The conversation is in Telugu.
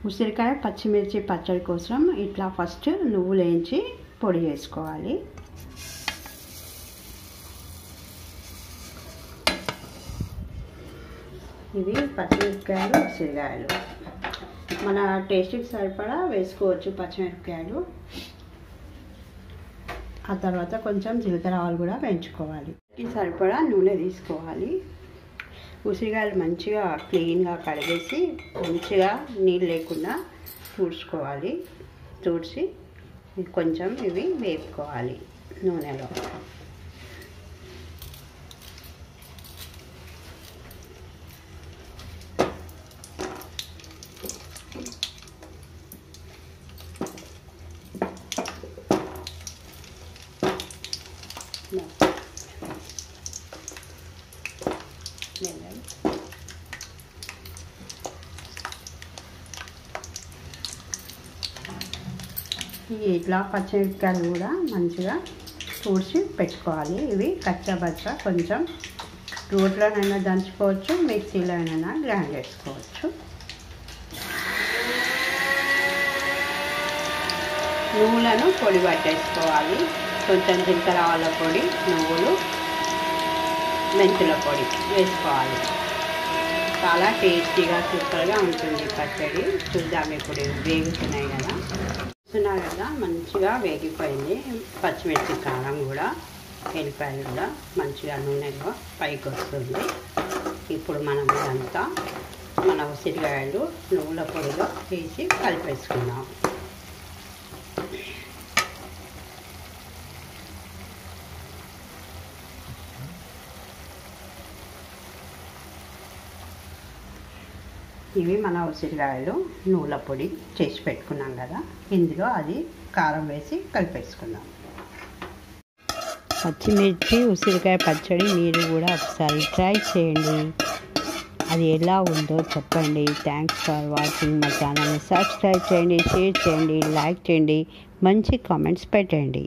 ఉసిరికాయ పచ్చిమిర్చి పచ్చడి కోసం ఇట్లా ఫస్ట్ నువ్వులు వేయించి పొడి చేసుకోవాలి. ఇవి పచ్చిమిరపకాయలు, ఉసిరికాయలు మన టేస్ట్కి సరిపడా వేసుకోవచ్చు పచ్చిమిరపకాయలు. ఆ తర్వాత కొంచెం జీలకర్ర ఆవాలు కూడా వేయించుకోవాలి. సరిపడా నూనె తీసుకోవాలి. ఉసిరికాయలు మంచిగా క్లీన్గా కడిగేసి మంచిగా నీళ్ళు లేకుండా తుడుచుకోవాలి. తుడిచి కొంచెం ఇవి వేపుకోవాలి నూనెలో. ఇట్లా పచ్చిమిరపకాయలు కూడా మంచిగా తుడిచి పెట్టుకోవాలి. ఇవి కచ్చబచ్చ కొంచెం రోట్లోనైనా దంచుకోవచ్చు, మిక్సీలో అయినా గ్రైండ్ చేసుకోవచ్చు. నువ్వులను పొడి పట్టేసుకోవాలి. కొంచెం జీలకర్ర ఆవాల పొడి, నువ్వులు, మెంతుల పొడి వేసుకోవాలి. చాలా టేస్టీగా సూపర్గా ఉంటుంది పచ్చడి. చూద్దాం ఇప్పుడు వేగుతున్నాయి కదా. చూస్తున్నారు కదా మంచిగా వేగిపోయింది. పచ్చిమిర్చి, కారం కూడా, ఎల్లిపాయలు కూడా మంచిగా నూనెలో పైకి వస్తుంది. ఇప్పుడు మనం ఇదంతా మన ఉసిరికాయలు నువ్వుల పొడిలో వేసి కలిపేసుకుందాం. ఇవి మన ఉసిరికాయలు నువ్వుల పొడి చేసి పెట్టుకున్నాం కదా, ఇందులో అది కారం వేసి కలిపేసుకుందాం. పచ్చిమిర్చి ఉసిరికాయ పచ్చడి మీరు కూడా ఒకసారి ట్రై చేయండి. అది ఎలా ఉందో చెప్పండి. Thanks for watching. మా ఛానల్ని సబ్స్క్రైబ్ చేయండి, షేర్ చేయండి, లైక్ చేయండి, మంచి కామెంట్స్ పెట్టండి.